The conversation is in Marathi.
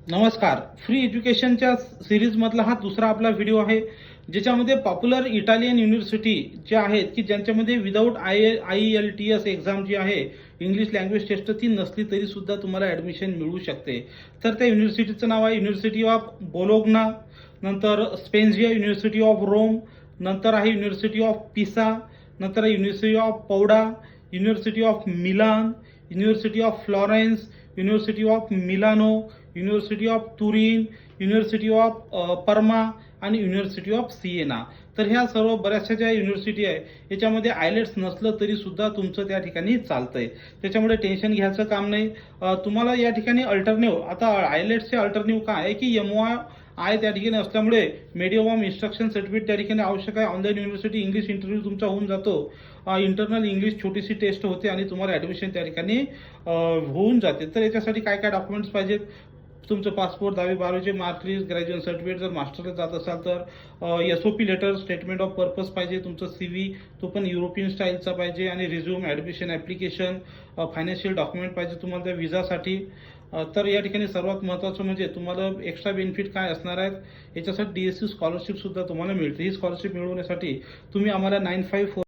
नमस्कार. फ्री एज्युकेशनच्या सीरीजमधला हा दुसरा आपला व्हिडिओ आहे, ज्याच्यामध्ये पॉप्युलर इटालियन युनिव्हर्सिटी ज्या आहेत की ज्यांच्यामध्ये विदाऊट IELTS एक्झाम जी आहे, इंग्लिश लँग्वेज टेस्ट ती नसली तरी सुद्धा तुम्हाला ॲडमिशन मिळू शकते. तर त्या युनिव्हर्सिटीचं नाव आहे युनिव्हर्सिटी ऑफ बोलोग्ना, नंतर स्पेन्झिया युनिव्हर्सिटी ऑफ रोम, नंतर आहे युनिव्हर्सिटी ऑफ पिसा, नंतर आहे university of Padua, university of Milan, university of Florence, university of Milano, university of Turin, university of Parma आणि युनिव्हर्सिटी ऑफ सिएना. तर ह्या सर्व बऱ्याचशा ज्या युनिव्हर्सिटी आहे याच्यामध्ये आयलेट्स नसलं तरी सुद्धा तुमचं त्या ठिकाणी चालतंय. त्याच्यामुळे टेन्शन घ्यायचं काम नाही. तुम्हाला या ठिकाणी अल्टरनेटिव्ह, आता आयलेट्सचे अल्टरनेटिव्ह काय आहे की MOI त्या ठिकाणी असल्यामुळे मीडियम ऑफ इन्स्ट्रक्शन सर्टिफिकेट त्या ठिकाणी आवश्यक आहे. ऑनलाईन युनिव्हर्सिटी इंग्लिश इंटरव्ह्यू तुमचा होऊन जातो. इंटरनल इंग्लिश छोटीशी टेस्ट होते आणि तुम्हाला ॲडमिशन त्या ठिकाणी होऊन जाते. तर याच्यासाठी काय काय डॉक्युमेंट्स पाहिजेत? तुमचं पासपोर्ट, 10वी-12वीचे मार्कलिस्ट, ग्रॅज्युएशन सर्टिफिकेट, जर मास्टरला जात असाल तर SOP letter, statement of purpose पाहिजे, तुमचं CV तो पण युरोपियन स्टाईलचा पाहिजे, आणि resume, admission application, financial document पाहिजे तुम्हाला त्या विजासाठी. तर या ठिकाणी सर्वात महत्त्वाचं म्हणजे तुम्हाला एक्स्ट्रा बेनिफिट काय असणार आहेत, याच्यासाठी DSC स्कॉलरशिप सुद्धा तुम्हाला मिळते. ही स्कॉलरशिप मिळवण्यासाठी तुम्ही आम्हाला 954